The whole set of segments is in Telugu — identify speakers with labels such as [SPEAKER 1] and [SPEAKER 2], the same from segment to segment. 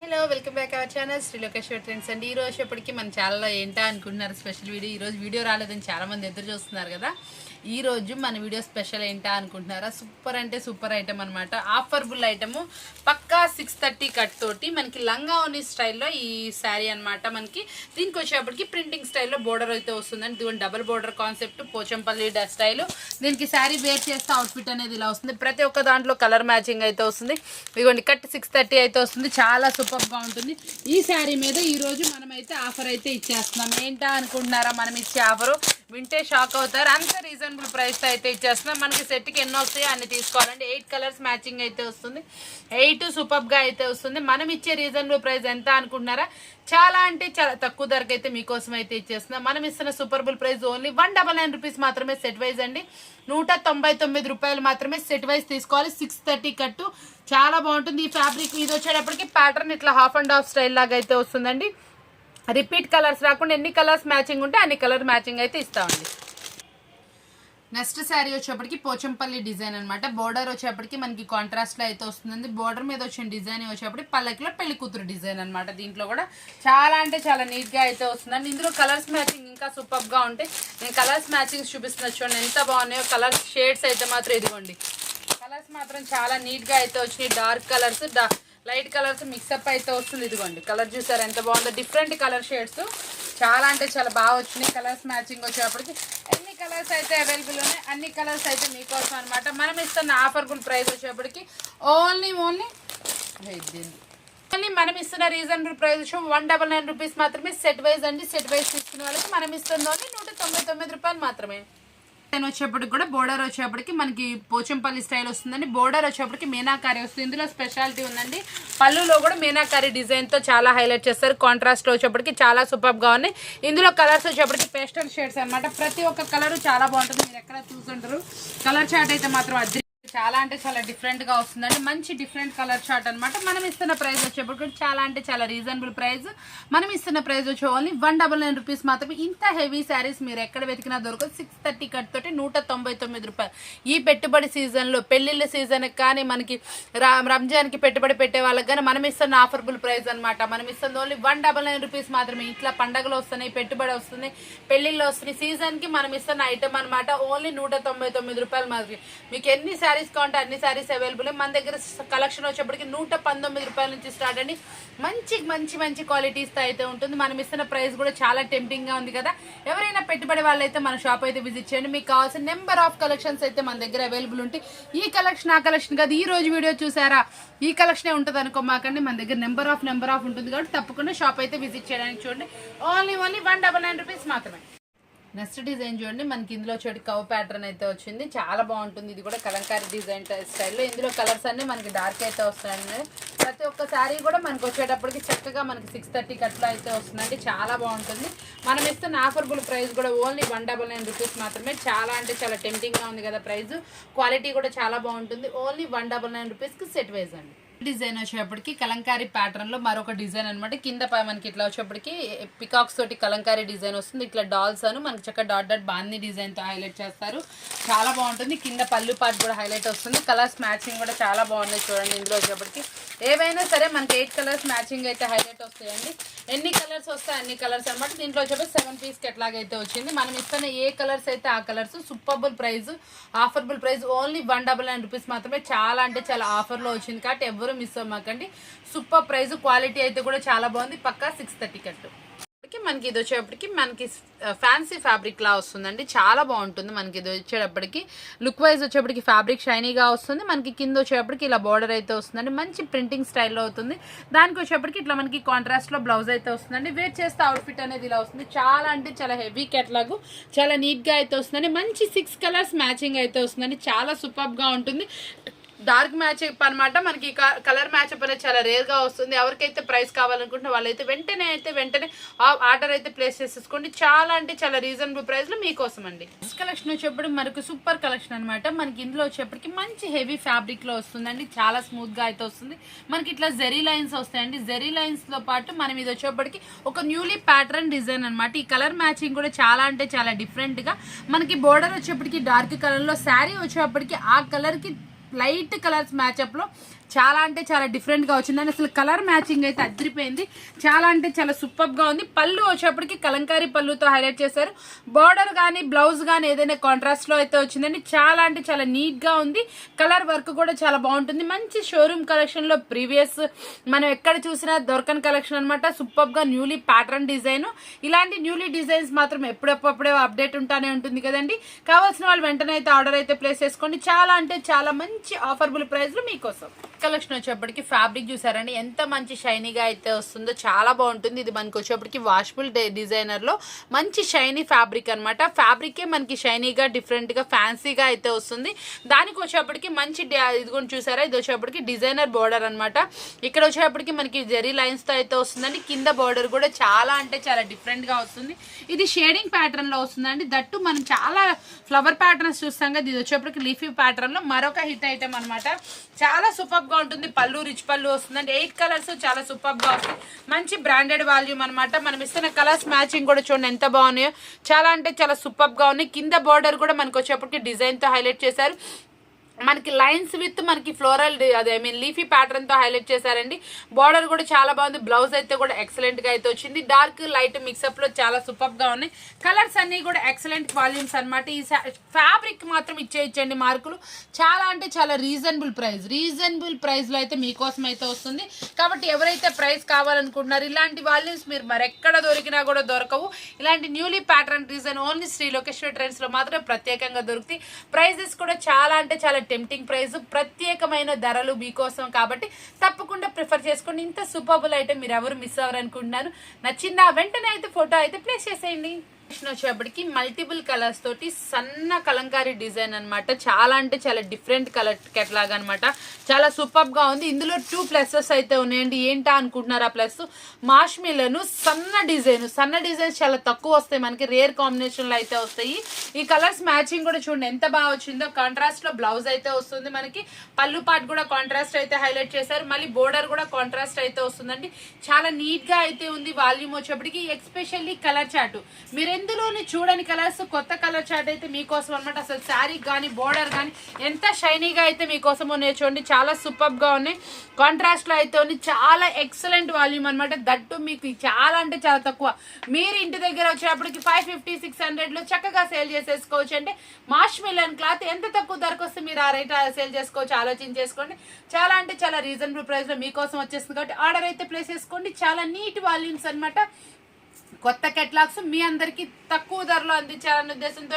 [SPEAKER 1] Hello welcome back our channel Sri Lokeshwar trends అండి. ఈ రోజు ఎప్పటికీ మన ఛానల్లో ఏంటా అనుకుంటున్నారు స్పెషల్ వీడియో. ఈరోజు వీడియో రాలేదని చాలామంది ఎదురు చూస్తున్నారు కదా. ఈ రోజు మన వీడియో స్పెషల్ ఏంటా అనుకుంటున్నారా? సూపర్ అంటే సూపర్ ఐటమ్ అనమాట. ఆఫర్బుల్ ఐటము పక్కా 630 కట్ తోటి మనకి లంగా ఓని స్టైల్లో ఈ శారీ అనమాట. మనకి దీనికి వచ్చేప్పటికి ప్రింటింగ్ స్టైల్లో బోర్డర్ అయితే వస్తుందండి. దీని double border concept Pochampalli style. దీనికి శారీ వేర్ చేస్తే అవుట్ఫిట్ అనేది ఇలా వస్తుంది. ప్రతి ఒక్క దాంట్లో కలర్ మ్యాచింగ్ అయితే వస్తుంది. ఇదిగోండి కట్ 630 అయితే వస్తుంది. చాలా సూపర్గా ఉంటుంది. ఈ శారీ మీద ఈరోజు మనమైతే ఆఫర్ అయితే ఇచ్చేస్తున్నాం. ఏంటా అనుకుంటున్నారా? మనం ఇచ్చే ఆఫరు వింటే షాక్ అవుతారు. అంత రీజనబుల్ ప్రైస్ అయితే ఇచ్చేస్తున్నాం. మనకి సెట్కి ఎన్నో వస్తాయో అన్ని తీసుకోవాలండి. 8 కలర్స్ మ్యాచింగ్ అయితే వస్తుంది. 8 సూపర్గా అయితే వస్తుంది. మనం ఇచ్చే రీజనబుల్ ప్రైస్ ఎంత అనుకుంటున్నారా? చాలా అంటే చాలా తక్కువ ధరకు అయితే మీకోసం అయితే ఇచ్చేస్తున్నాం. మనం ఇస్తున్న సూపర్బుల్ ప్రైస్ ఓన్లీ 199 రూపీస్ మాత్రమే సెట్ వైజ్ అండి. 199 రూపాయలు మాత్రమే సెట్ వైజ్ తీసుకోవాలి. 630 కట్టు చాలా బాగుంటుంది. ఈ ఫ్యాబ్రిక్ ఇది వచ్చేటప్పటికి ప్యాటర్న్ ఇట్లా హాఫ్ అండ్ హాఫ్ స్టైల్ లాగా అయితే వస్తుందండి. రిపీట్ కలర్స్ రాకుండా ఎన్ని కలర్స్ మ్యాచింగ్ ఉంటే అన్ని కలర్ మ్యాచింగ్ అయితే ఇస్తామండి. నెక్స్ట్ శారీ వచ్చేప్పటికి పోచంపల్లి డిజైన్ అనమాట. బోర్డర్ వచ్చేప్పటికి మనకి కాంట్రాస్ట్ లో అయితే వస్తుందండి. బోర్డర్ మీద వచ్చిన డిజైన్ వచ్చేప్పటికి పల్లకిలో పెళ్లి కూతురు డిజైన్ అనమాట. దీంట్లో కూడా చాలా అంటే చాలా నీట్ గా అయితే వస్తుందండి. ఇందులో కలర్స్ మ్యాచింగ్ ఇంకా సూపర్ గా ఉంటాయి. నేను కలర్స్ మ్యాచింగ్ చూపిస్తున్నా చూడండి ఎంత బాగున్నాయో. కలర్ షేడ్స్ అయితే మాత్రం ఇదిగోండి. కలర్స్ మాత్రం చాలా నీట్ గా అయితే వచ్చినాయి. Dark colours light colours mix up అయితే వస్తుంది. ఇదిగోండి కలర్ చూసారు ఎంత బాగుందో. డిఫరెంట్ కలర్ షేడ్స్ చాలా అంటే చాలా బాగా వచ్చినాయి. కలర్స్ మ్యాచింగ్ వచ్చేప్పటికి ఎన్ని కలర్స్ అయితే అవైలబుల్ ఉన్నాయి అన్ని కలర్స్ అయితే మీకోసం అనమాట. మనం ఇస్తున్న ఆఫర్బుల్ ప్రైస్ వచ్చేప్పటికి ఓన్లీ మనం ఇస్తున్న రీజనబుల్ ప్రైస్ వచ్చి 199 రూపీస్ మాత్రమే సెట్ వైజ్ అండి. సెట్ వైజ్ తీసుకునే వాళ్ళకి మనం ఇస్తుంది 199 రూపాయలు మాత్రమే. వచ్చేప్పటికి కూడా బోర్డర్ వచ్చేప్పటికి మనకి పోచంపల్లి స్టైల్ వస్తుందండి. బోర్డర్ వచ్చేప్పటికి మీనాకారి వస్తుంది. ఇందులో స్పెషాలిటీ ఉందండి. పళ్ళులో కూడా మీనాకారి డిజైన్ తో చాలా హైలైట్ చేస్తారు. కాంట్రాస్ట్ వచ్చేప్పటికి చాలా సూపర్ గా ఉన్నాయి. ఇందులో కలర్స్ వచ్చేప్పటికి పేస్టల్ షేడ్స్ అనమాట. ప్రతి ఒక్క కలర్ చాలా బాగుంటుంది. మీరు ఎక్కడ చూసుంటారు. కలర్ చార్ట్ అయితే మాత్రం అది చాలా అంటే చాలా డిఫరెంట్ గా వస్తుందండి. మంచి డిఫరెంట్ కలర్ చార్ట్ అనమాట. మనం ఇస్తున్న ప్రైస్ వచ్చేప్పటికి చాలా అంటే చాలా రీజనబుల్ ప్రైస్. మనం ఇస్తున్న ప్రైస్ వచ్చి ఓన్లీ 199 రూపీస్ మాత్రమే. ఇంత హెవీ శారీస్ మీరు ఎక్కడ వెతికినా దొరకదు. 630 కట్ తోటి 199 రూపాయలు. ఈ పెట్టుబడి సీజన్ లో పెళ్లిళ్ళ సీజన్ కానీ మనకి రంజాన్ కి పెట్టుబడి పెట్టే వాళ్ళకి కానీ మనం ఇస్తున్న ఆఫర్బుల్ ప్రైస్ అనమాట. మనం ఇస్తుంది ఓన్లీ 199 రూపీస్ మాత్రమే. ఇట్లా పండగలు వస్తున్నాయి, పెట్టుబడి వస్తున్నాయి, పెళ్లిళ్ళు వస్తున్నాయి. సీజన్ కి మనం ఇస్తున్న ఐటమ్ అనమాట. ఓన్లీ 199 రూపాయలు మాత్రమే. మీకు ఎన్ని శారీస్ కావాలంటే అన్ని శారీస్ అవైలబుల్. మన దగ్గర కలెక్షన్ వచ్చేప్పటికి 119 రూపాయల నుంచి స్టార్ట్ అండి. మంచి మంచి మంచి క్వాలిటీస్ అయితే ఉంటుంది. మనం ఇస్తున్న ప్రైస్ కూడా చాలా టెంప్టింగ్ గా ఉంది కదా. ఎవరైనా పెట్టుబడి వాళ్ళైతే మన షాప్ అయితే విజిట్ చేయండి. మీకు కావాల్సిన నెంబర్ ఆఫ్ కలెక్షన్స్ అయితే మన దగ్గర అవైలబుల్ ఉంటాయి. ఈ కలెక్షన్ ఆ కలెక్షన్ కాదు. ఈ రోజు వీడియో చూసారా ఈ కలెక్షన్ ఉంటుంది అనుకోమాకండి. మన దగ్గర నెంబర్ ఆఫ్ ఉంటుంది కాబట్టి తప్పకుండా షాప్ అయితే విజిట్ చేయడానికి చూడండి. ఓన్లీ 199 రూపీస్ మాత్రమే. నెక్స్ట్ డిజైన్ చూడండి. మనకి ఇందులో చోటి కవ్ ప్యాటర్న్ అయితే వచ్చింది. చాలా బాగుంటుంది. ఇది కూడా కలంకారీ డిజైన్ స్టైల్లో. ఇందులో కలర్స్ అన్ని మనకి డార్క్ అయితే వస్తున్నాయండి. ప్రతి ఒక్క శారీ కూడా మనకి వచ్చేటప్పటికి చక్కగా మనకి 630 కట్లో అయితే వస్తుందండి. చాలా బాగుంటుంది. మనం ఇస్తున్న ఆఫర్బుల్ ప్రైస్ కూడా ఓన్లీ 199 రూపీస్ మాత్రమే. చాలా అంటే చాలా టెంప్టింగ్ గా ఉంది కదా ప్రైస్. క్వాలిటీ కూడా చాలా బాగుంటుంది. ఓన్లీ 199 రూపీస్కి సెట్ వైజ్ అండి. డిజైన్ వచ్చేప్పటికి కలంకారీ ప్యాటర్న్ లో మరొక డిజైన్ అనమాట. కింద మనకి ఇట్లా వచ్చేప్పటికి పికాక్స్ తోటి కలంకారీ డిజైన్ వస్తుంది. ఇట్లా డాల్స్ అను మనకి చక్కగా డాట్ బాందీ డిజైన్ తో హైలైట్ చేస్తారు. చాలా బాగుంటుంది. కింద పళ్ళు పార్ట్ కూడా హైలైట్ వస్తుంది. కలర్స్ మ్యాచింగ్ కూడా చాలా బాగున్నాయి చూడండి. ఇందులో వచ్చేప్పటికి ఏవైనా సరే మనకి 8 కలర్స్ మ్యాచింగ్ అయితే హైలైట్ వస్తాయండి. ఎన్ని కలర్స్ వస్తాయి అన్ని కలర్స్ అనమాట. దీంట్లో వచ్చేప్పటికి 7 పీస్ ఎట్లాగైతే వచ్చింది. మనం ఇస్తున్న ఏ కలర్స్ అయితే ఆ కలర్స్. సూపర్బుల్ price, affordable price only 199 rupees మాత్రమే. చాలా అంటే చాలా ఆఫర్ లో వచ్చింది కాబట్టి ఎవరు మిస్ అవ్వకండి. సూపర్ ప్రైస్, క్వాలిటీ అయితే కూడా చాలా బాగుంది. పక్కా 630 కట్టు. మనకి ఇది వచ్చేటప్పటికి మనకి ఫ్యాన్సీ ఫ్యాబ్రిక్ లా వస్తుందండి. చాలా బాగుంటుంది. మనకి ఇది వచ్చేటప్పటికి లుక్ వైజ్ వచ్చేప్పటికి ఫ్యాబ్రిక్ షైనీగా వస్తుంది. మనకి కింద వచ్చేటప్పటికి ఇలా బార్డర్ అయితే వస్తుందండి. మంచి ప్రింటింగ్ స్టైల్లో అవుతుంది. దానికి వచ్చేటప్పటికి ఇట్లా మనకి కాంట్రాస్ట్ లో బ్లౌజ్ అయితే వస్తుందండి. వేర్ చేస్తే అవుట్ఫిట్ అనేది ఇలా వస్తుంది. చాలా అంటే చాలా హెవీ కేటలాగ్, చాలా నీట్ గా అయితే వస్తుందండి. మంచి 6 కలర్స్ మ్యాచింగ్ అయితే వస్తుందండి. చాలా సూపర్ గా ఉంటుంది. డార్క్ మ్యాచప్ అనమాట. మనకి కలర్ మ్యాచప్ అనేది చాలా రేర్ గా వస్తుంది. ఎవరికైతే ప్రైస్ కావాలనుకుంటే వాళ్ళైతే వెంటనే ఆర్డర్ అయితే ప్లేస్ చేసేసుకోండి. చాలా అంటే చాలా రీజనబుల్ ప్రైస్ లో మీకోసం అండి. నెక్స్ట్ కలెక్షన్ వచ్చేప్పటికి మనకు సూపర్ కలెక్షన్ అనమాట. మనకి ఇందులో వచ్చేప్పటికి మంచి హెవీ ఫ్యాబ్రిక్ లో వస్తుందండి. చాలా స్మూత్ గా అయితే వస్తుంది. మనకి ఇట్లా జెరీ లైన్స్ వస్తాయండి. జెరీ లైన్స్ తో పాటు మనం ఇది వచ్చేప్పటికి ఒక న్యూలీ ప్యాటర్న్ డిజైన్ అనమాట. ఈ కలర్ మ్యాచింగ్ కూడా చాలా అంటే చాలా డిఫరెంట్ గా మనకి బోర్డర్ వచ్చేప్పటికి డార్క్ కలర్ లో, శారీ వచ్చేప్పటికి ఆ కలర్ కి లైట్ కలర్స్ మ్యాచ్అప్ లో చాలా అంటే చాలా డిఫరెంట్గా వచ్చిందండి. అసలు కలర్ మ్యాచింగ్ అయితే అదిరిపోయింది. చాలా అంటే చాలా సూపర్గా ఉంది. పళ్ళు వచ్చేప్పటికి కలంకారీ పళ్ళుతో హైలైట్ చేశారు. బార్డర్ కానీ బ్లౌజ్ కానీ ఏదైనా కాంట్రాస్ట్లో అయితే వచ్చిందండి. చాలా అంటే చాలా నీట్గా ఉంది. కలర్ వర్క్ కూడా చాలా బాగుంటుంది. మంచి షోరూమ్ కలెక్షన్లో ప్రీవియస్ మనం ఎక్కడ చూసినా దొరకని కలెక్షన్ అనమాట. సూపర్గా న్యూలీ ప్యాటర్న్ డిజైన్. ఇలాంటి న్యూలీ డిజైన్స్ మాత్రం ఎప్పుడప్పుడే అప్డేట్ ఉంటానే ఉంటుంది కదండి. కావాల్సిన వాళ్ళు వెంటనే అయితే ఆర్డర్ అయితే ప్లేస్ చేసుకోండి. చాలా అంటే చాలా మంచి ఆఫర్బుల్ ప్రైస్లో మీకోసం. కలెక్షన్ వచ్చేప్పటికి ఫ్యాబ్రిక్ చూసారండి ఎంత మంచి షైనీగా అయితే వస్తుందో, చాలా బాగుంటుంది. ఇది మనకి వచ్చేప్పటికి వాషబుల్ డిజైనర్లో మంచి షైనీ ఫ్యాబ్రిక్ అనమాట. ఫ్యాబ్రికే మనకి షైనీగా డిఫరెంట్గా ఫ్యాన్సీగా అయితే వస్తుంది. దానికి వచ్చేప్పటికి మంచి ఇది కూడా చూసారా, ఇది వచ్చేప్పటికి డిజైనర్ బోర్డర్ అనమాట. ఇక్కడ వచ్చేప్పటికి మనకి జెరీ లైన్స్తో అయితే వస్తుందండి. కింద బోర్డర్ కూడా చాలా అంటే చాలా డిఫరెంట్గా వస్తుంది. ఇది షేడింగ్ ప్యాటర్న్లో వస్తుందండి. దట్టు మనం చాలా ఫ్లవర్ ప్యాటర్న్స్ చూస్తాం కదా, ఇది వచ్చేప్పటికి లీఫీ ప్యాటర్న్లో మరొక హిట్ ఐటమ్ అనమాట. చాలా సూపర్గా ఉంటుంది. పళ్ళు రిచ్ పళ్ళు వస్తుందండి. 8 కలర్స్ చాలా సూపర్గా వస్తుంది. మంచి బ్రాండెడ్ వాల్యూమ్ అనమాట. మనం ఇస్తున్న కలర్స్ మ్యాచింగ్ కూడా చూడండి ఎంత బాగున్నాయో. చాలా అంటే చాలా సూపర్గా ఉన్నాయి. కింద బార్డర్ కూడా మనకు వచ్చేప్పటికి డిజైన్తో హైలైట్ చేశారు. మనకి లైన్స్ విత్ మనకి ఫ్లోరల్ అదే ఐ మీన్ లీఫీ ప్యాటర్న్తో హైలైట్ చేశారండి. బార్డర్ కూడా చాలా బాగుంది. బ్లౌజ్ అయితే కూడా ఎక్సలెంట్గా అయితే వచ్చింది. డార్క్ లైట్ మిక్సప్లో చాలా సూపర్గా ఉన్నాయి. కలర్స్ అన్నీ కూడా ఎక్సలెంట్ వాల్యూమ్స్ అనమాట. ఈ ఫ్యాబ్రిక్ మాత్రం ఇచ్చేయండి మార్కులు. చాలా అంటే చాలా రీజనబుల్ ప్రైస్లో అయితే మీకోసం అయితే వస్తుంది. కాబట్టి ఎవరైతే ప్రైస్ కావాలనుకుంటున్నారు ఇలాంటి వాల్యూమ్స్ మీరు మరెక్కడ దొరికినా కూడా దొరకవు. ఇలాంటి newly pattern design only Shri Lokeshwari ట్రెండ్స్లో మాత్రం ప్రత్యేకంగా దొరుకుతాయి. ప్రైజెస్ కూడా చాలా అంటే చాలా టెంప్టింగ్ ప్రైస్, ప్రత్యేకమైన ధరలు మీకోసం. కాబట్టి తప్పకుండా ప్రిఫర్ చేసుకోండి. ఇంత సూపర్బుల్ ఐటమ్ మీరు ఎవరు మిస్ అవ్వరు అనుకుంటున్నాను. నచ్చిందా వెంటనే అయితే ఫోటో అయితే ప్లేస్ చేసేయండి. వచ్చేప్పటికి మల్టిపుల్ కలర్స్ తోటి సన్న కలంకారీ డిజైన్ అనమాట. చాలా అంటే చాలా డిఫరెంట్ కలర్ కెట్లాగ్ అనమాట. చాలా సూపర్ గా ఉంది. ఇందులో 2 ప్లసెస్ అయితే ఉన్నాయండి. ఏంటా అనుకుంటున్నారా ప్లస్? మాష్మిలను సన్న డిజైన్స్ చాలా తక్కువ వస్తాయి మనకి. రేర్ కాంబినేషన్ లో అయితే వస్తాయి. ఈ కలర్స్ మ్యాచింగ్ కూడా చూడండి ఎంత బాగా వచ్చిందో. కాంట్రాస్ట్ లో బ్లౌజ్ అయితే వస్తుంది మనకి. పళ్ళు పార్ట్ కూడా కాంట్రాస్ట్ అయితే హైలైట్ చేశారు. మళ్ళీ బోర్డర్ కూడా కాంట్రాస్ట్ అయితే వస్తుందండి. చాలా నీట్ గా అయితే ఉంది. వాల్యూమ్ వచ్చేప్పటికి ఎక్స్పెషల్లీ కలర్ చార్ట్ మీరు ఎందులోని చూడని కలర్స్, కొత్త కలర్ చార్ట్ అయితే మీకోసం అనమాట. అసలు శారీ కానీ బోర్డర్ కానీ ఎంత షైనీగా అయితే మీకోసం ఉన్నాయి చూడండి. చాలా సూపర్ గా ఉన్నాయి. కాంట్రాస్ట్ లో అయితే ఉంది. చాలా ఎక్సలెంట్ వాల్యూమ్ అనమాట. దట్టు మీకు చాలా అంటే చాలా తక్కువ. మీరు ఇంటి దగ్గర వచ్చేప్పటికి 550-600 లో చక్కగా సేల్ చేసేసుకోవచ్చు. అంటే మాష్మిలన్ క్లాత్ ఎంత తక్కువ ధరకు వస్తే మీరు ఆ రేట్ సేల్ చేసుకోవచ్చు. ఆలోచించేసుకోండి. చాలా అంటే చాలా రీజనబుల్ ప్రైస్ లో మీకోసం వచ్చేస్తుంది. కాబట్టి ఆర్డర్ అయితే ప్లేస్ చేసుకోండి. చాలా నీట్ వాల్యూమ్స్ అనమాట. కొత్త కెట్లాగ్స్ మీ అందరికి తక్కువ ధరలో అందించాలనే ఉద్దేశంతో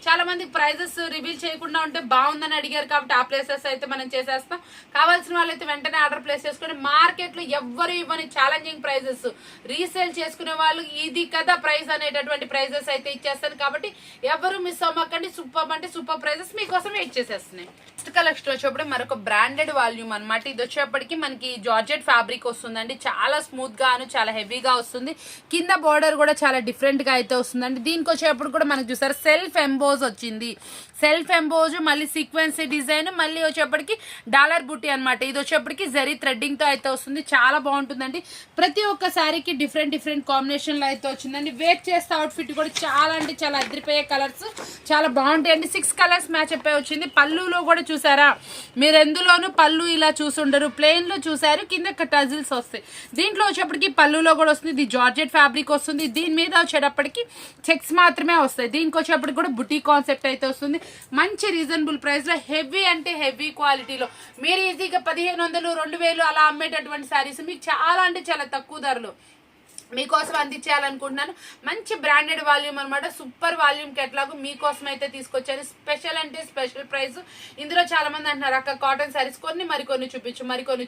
[SPEAKER 1] చాలా మంది ప్రైజెస్ రివీల్ చేయకుండా ఉంటే బాగుందని అడిగారు. కాబట్టి ఆ ప్లేసెస్ అయితే మనం చేసేస్తాం. కావాల్సిన వాళ్ళు అయితే వెంటనే ఆర్డర్ ప్లేస్ చేసుకుని మార్కెట్ లో ఎవ్వరు ఇవ్వని ఛాలెంజింగ్ ప్రైజెస్ రీసేల్ చేసుకునే వాళ్ళు ఇది కదా ప్రైస్ అనేటటువంటి ప్రైజెస్ అయితే ఇచ్చేస్తాను. కాబట్టి ఎవరు మిస్ అవ్వకండి. సూపర్ అంటే సూపర్ ప్రైజెస్ మీకోసం వెయిట్ చేసేస్తున్నాయి. నెక్స్ట్ కలెక్షన్ వచ్చేప్పుడు మరొక బ్రాండెడ్ వాల్యూమ్ అనమాట. ఇది వచ్చేప్పటికి మనకి జార్జెట్ ఫ్యాబ్రిక్ వస్తుందండి. చాలా స్మూత్ గాను చాలా హెవీగా వస్తుంది. కింద బోర్డర్ కూడా చాలా డిఫరెంట్ గా అయితే వస్తుందండి. దీనికి వచ్చేప్పుడు కూడా మనకు చూసారు సెల్ఫ్ ఎంబోజ్ వచ్చింది. సెల్ఫ్ ఎంబోజ్ మళ్ళీ సీక్వెన్సీ డిజైన్ మళ్ళీ వచ్చేప్పటికి డాలర్ బుట్టి అనమాట. ఇది వచ్చేప్పటికి జరీ థ్రెడ్డింగ్ తో అయితే వస్తుంది. చాలా బాగుంటుందండి. ప్రతి ఒక్క శారీకి డిఫరెంట్ కాంబినేషన్ లో అయితే వచ్చిందండి. వేర్ చేస్తే అవుట్ ఫిట్ కూడా చాలా అంటే చాలా అదిరిపోయే కలర్స్ చాలా బాగుంటాయండి. 6 కలర్స్ మ్యాచ్ అయిపోయి వచ్చింది. పళ్ళులో కూడా చూసారా, మీరు ఎందులోనూ పళ్ళు ఇలా చూసుండరు, ప్లెయిన్ లో చూసారు. కింద టజిల్స్ వస్తాయి. దీంట్లో వచ్చేప్పటికి పళ్ళులో కూడా వస్తుంది. ఇది జార్జెట్ ఫ్యాబ్రిక్ వస్తుంది. దీని మీద వచ్చేటప్పటికి చెక్స్ మాత్రమే వస్తాయి. దీనికి వచ్చేప్పటికి కూడా బుటీ కాన్సెప్ట్ అయితే వస్తుంది. మంచి రీజనబుల్ ప్రైస్ లో హెవీ అంటే హెవీ క్వాలిటీలో మీరు ఈజీగా 1500-2000 అలా అమ్మేటటువంటి శారీస్ మీకు చాలా అంటే చాలా తక్కువ ధరలో మీకోసం అందించాలనుకుంటున్నాను. మంచి బ్రాండెడ్ వాల్యూమ్ అనమాట. సూపర్ వాల్యూమ్ కెట్లాగ్ మీకోసం అయితే తీసుకొచ్చాను. స్పెషల్ అంటే స్పెషల్ ప్రైస్. ఇందులో చాలా మంది అంటున్నారు అక్క కాటన్ శారీస్ మరికొన్ని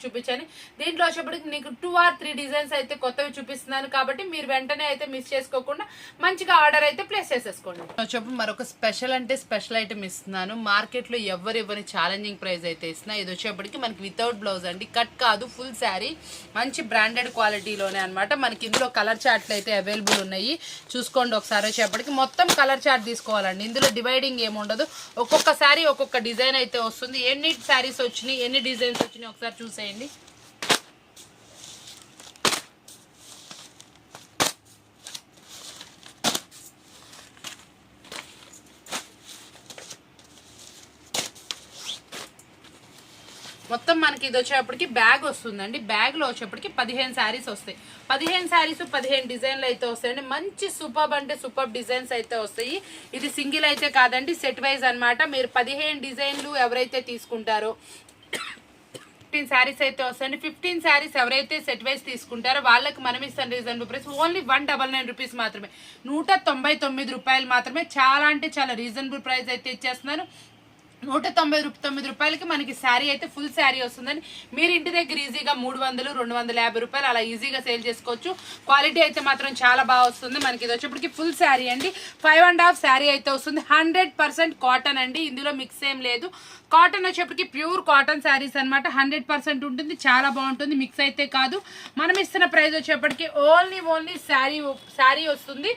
[SPEAKER 1] చూపించని. దీంట్లో వచ్చేప్పటికి నీకు 2 or 3 డిజైన్స్ అయితే కొత్తవి చూపిస్తున్నాను. కాబట్టి మీరు వెంటనే అయితే మిస్ చేసుకోకుండా మంచిగా ఆర్డర్ అయితే ప్లేస్ చేసేసుకోండి. వచ్చేప్పుడు మరొక స్పెషల్ అంటే స్పెషల్ ఐటమ్ ఇస్తున్నాను. మార్కెట్ లో ఎవరు ఇవ్వని ఛాలెంజింగ్ ప్రైస్ అయితే ఇస్తున్నా. ఇది వచ్చేప్పటికి మనకి వితౌట్ బ్లౌజ్ అండి. కట్ కాదు, ఫుల్ శారీ. మంచి బ్రాండెడ్ క్వాలిటీలోనే అనమాట. మనకి ఇందులో కలర్ చార్ట్లు అయితే అవైలబుల్ ఉన్నాయి. చూసుకోండి ఒకసారి. వచ్చేప్పటికి మొత్తం కలర్ చార్ట్ తీసుకోవాలండి. ఇందులో డివైడింగ్ ఏముండదు. ఒక్కొక్క శారీ ఒక్కొక్క డిజైన్ అయితే వస్తుంది. ఎన్ని శారీస్ వచ్చినాయి, ఎన్ని డిజైన్స్ వచ్చినాయి ఒకసారి చూసేయండి. మొత్తం మనకి ఇది వచ్చేప్పటికి బ్యాగ్ వస్తుందండి. బ్యాగ్లో వచ్చేప్పటికి 15 శారీస్ వస్తాయి. 15 శారీస్ 15 డిజైన్లు అయితే వస్తాయండి. మంచి సూపర్ అంటే సూపర్ డిజైన్స్ అయితే వస్తాయి. ఇది సింగిల్ అయితే కాదండి, సెట్ వైజ్ అనమాట. మీరు 15 డిజైన్లు ఎవరైతే తీసుకుంటారో 15 శారీస్ అయితే వస్తాయండి. 15 శారీస్ ఎవరైతే సెట్ వైజ్ తీసుకుంటారో వాళ్ళకి మనం ఇస్తాం రీజనబుల్ ప్రైస్ ఓన్లీ 199 రూపీస్ మాత్రమే, 199 రూపాయలు మాత్రమే. చాలా అంటే చాలా రీజనబుల్ ప్రైస్ అయితే ఇచ్చేస్తున్నారు. 199 రూపాయలకి మనకి శారీ అయితే ఫుల్ శారీ వస్తుందని మీరు ఇంటి దగ్గర ఈజీగా 300 250 రూపాయలు అలా ఈజీగా సేల్ చేసుకోవచ్చు. క్వాలిటీ అయితే మాత్రం చాలా బాగా వస్తుంది. మనకి ఇది వచ్చేప్పటికి ఫుల్ శారీ అండి, 5.5 శారీ అయితే వస్తుంది. 100% కాటన్ అండి, ఇందులో మిక్స్ ఏం లేదు. కాటన్ వచ్చేప్పటికి ప్యూర్ కాటన్ శారీస్ అనమాట. 100% ఉంటుంది, చాలా బాగుంటుంది, మిక్స్ అయితే కాదు. మనం ఇస్తున్న ప్రైస్ వచ్చేప్పటికి ఓన్లీ శారీ వస్తుంది,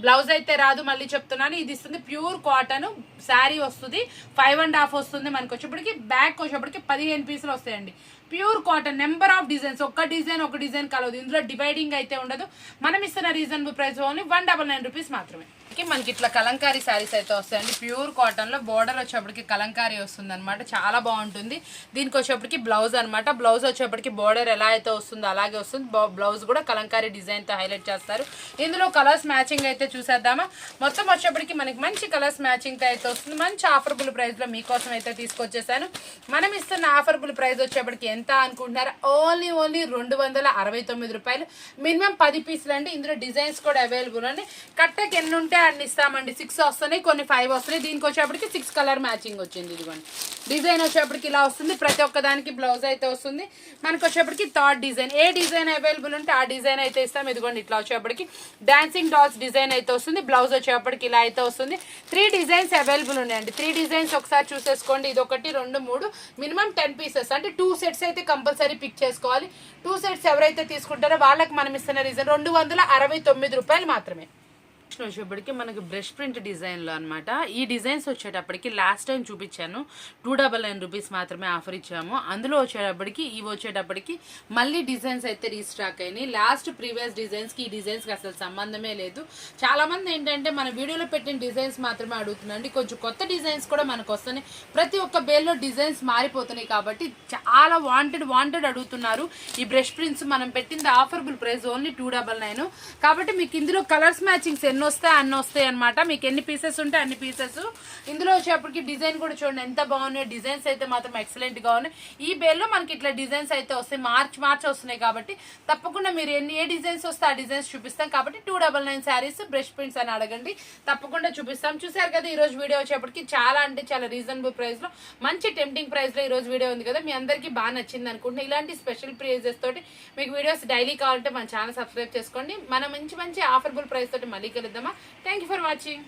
[SPEAKER 1] బ్లౌజ్ అయితే రాదు. మళ్ళీ చెప్తున్నాను, ఇది ఇస్తుంది ప్యూర్ కాటన్ శారీ వస్తుంది. 5.5 వస్తుంది. మనకు వచ్చేప్పటికి బ్యాక్ వచ్చేప్పటికి 15 పీసులు వస్తాయండి. Pure cotton, number of designs, ఒక డిజైన్ కలవదు, ఇందులో డివైడింగ్ అయితే ఉండదు. మనం ఇస్తున్న రీజనబుల్ ప్రైస్ ఓన్లీ 199 రూపీస్ మాత్రమే. మనకి ఇట్లా కలంకారీ శారీస్ అయితే వస్తాయండి. ప్యూర్ కాటన్ లో బోర్డర్ వచ్చేప్పటికి కలంకారీ వస్తుంది అనమాట, చాలా బాగుంటుంది. దీనికి వచ్చేప్పటికి బ్లౌజ్ అనమాట. బ్లౌజ్ వచ్చేప్పటికి బోర్డర్ ఎలా అయితే వస్తుందో అలాగే వస్తుంది. బ్లౌజ్ కూడా కలంకారీ డిజైన్ తో హైలైట్ చేస్తారు. ఇందులో కలర్స్ మ్యాచింగ్ అయితే చూసేద్దామా. మొత్తం వచ్చేప్పటికి మనకి మంచి కలర్స్ మ్యాచింగ్ తో అయితే వస్తుంది. మంచి ఆఫర్బుల్ ప్రైస్ లో మీకోసం అయితే తీసుకొచ్చేసాను. మనం ఇస్తున్న ఆఫర్బుల్ ప్రైస్ వచ్చేప్పటికి ఎంత అనుకుంటున్నారా, ఓన్లీ 269 రూపాయలు. మినిమం 10 పీసులు అండి. ఇందులో డిజైన్స్ కూడా అవైలబుల్ అండి. కట్టకి ఎన్ని ఉంటే అన్ని ఇస్తామండి. 6 వస్తున్నాయి, కొన్ని 5 వస్తున్నాయి. దీనికి వచ్చేప్పటికి 6 కలర్ మ్యాచింగ్ వచ్చింది. ఇదిగోండి డిజైన్ వచ్చేప్పటికి ఇలా వస్తుంది. ప్రతి ఒక్క దానికి బ్లౌజ్ అయితే వస్తుంది. మనకు వచ్చేప్పటికి థర్డ్ డిజైన్, ఏ డిజైన్ అవైలబుల్ ఉంటే ఆ డిజైన్ అయితే ఇస్తాం. ఇదిగోండి ఇట్లా వచ్చేప్పటికి డాన్సింగ్ డాల్స్ డిజైన్ అయితే వస్తుంది. బ్లౌజ్ వచ్చేప్పటికి ఇలా అయితే వస్తుంది. 3 డిజైన్స్ అవైలబుల్ ఉన్నాయండి. 3 డిజైన్స్ ఒకసారి చూసేసుకోండి. ఇది 1 2 3 మినిమం 10 పీసెస్ అంటే 2 సెట్స్ అయితే కంపల్సరీ పిక్ చేసుకోవాలి. 2 సెట్స్ ఎవరైతే తీసుకుంటారో వాళ్ళకి మనం ఇస్తున్న రీజన్ 269 రూపాయలు మాత్రమే. వచ్చేప్పటికి మనకి బ్రష్ ప్రింట్ డిజైన్ లో అనమాట. ఈ డిజైన్స్ వచ్చేటప్పటికి లాస్ట్ టైం చూపించాను, 299 రూపీస్ మాత్రమే ఆఫర్ ఇచ్చాము. అందులో వచ్చేటప్పటికి మళ్ళీ డిజైన్స్ అయితే రీస్టాక్ అయినాయి. లాస్ట్ ప్రీవియస్ డిజైన్స్ కి ఈ డిజైన్స్ కి అసలు సంబంధమే లేదు. చాలా మంది ఏంటంటే మన వీడియోలో పెట్టిన డిజైన్స్ మాత్రమే అడుగుతున్నాండి. కొంచెం కొత్త డిజైన్స్ కూడా మనకు వస్తున్నాయి. ప్రతి ఒక్క బేల్లో డిజైన్స్ మారిపోతున్నాయి కాబట్టి చాలా వాంటెడ్ అడుగుతున్నారు. ఈ బ్రష్ ప్రింట్స్ మనం పెట్టింది ఆఫర్బుల్ ప్రైస్ ఓన్లీ 299. కాబట్టి మీకు ఇందులో కలర్స్ మ్యాచింగ్స్ ఎన్ని వస్తాయి అనమాట. మీకు ఎన్ని పీసెస్ ఉంటే అన్ని పీసెస్. ఇందులో వచ్చేప్పటికి డిజైన్ కూడా చూడండి ఎంత బాగున్నాయి. డిజైన్స్ అయితే మాత్రం ఎక్సలెంట్ గా ఉన్నాయి. ఈ బేల్లో మనకి ఇట్లా డిజైన్స్ అయితే వస్తాయి. మార్చ్ వస్తున్నాయి కాబట్టి తప్పకుండా మీరు ఏ డిజైన్స్ వస్తే ఆ డిజైన్స్ చూపిస్తాం. కాబట్టి 299 శారీస్ బ్రష్ ప్రింట్స్ అని అడగండి, తప్పకుండా చూపిస్తాం. చూసారు కదా ఈ రోజు వీడియో వచ్చేప్పటికి చాలా అంటే చాలా రీజనబుల్ ప్రైస్ లో, మంచి టెంప్టింగ్ ప్రైస్ లో ఈ రోజు వీడియో ఉంది కదా. మీ అందరికీ బాగా నచ్చింది అనుకుంటున్నా. ఇలాంటి స్పెషల్ ప్రైజెస్ తోటి మీకు వీడియోస్ డైలీ కావాలంటే మన ఛానల్ సబ్స్క్రైబ్ చేసుకోండి. మనం మంచి ఆఫర్బుల్ ప్రైస్ తోటి మళ్ళీ కలుద్దామా. Thank you for watching.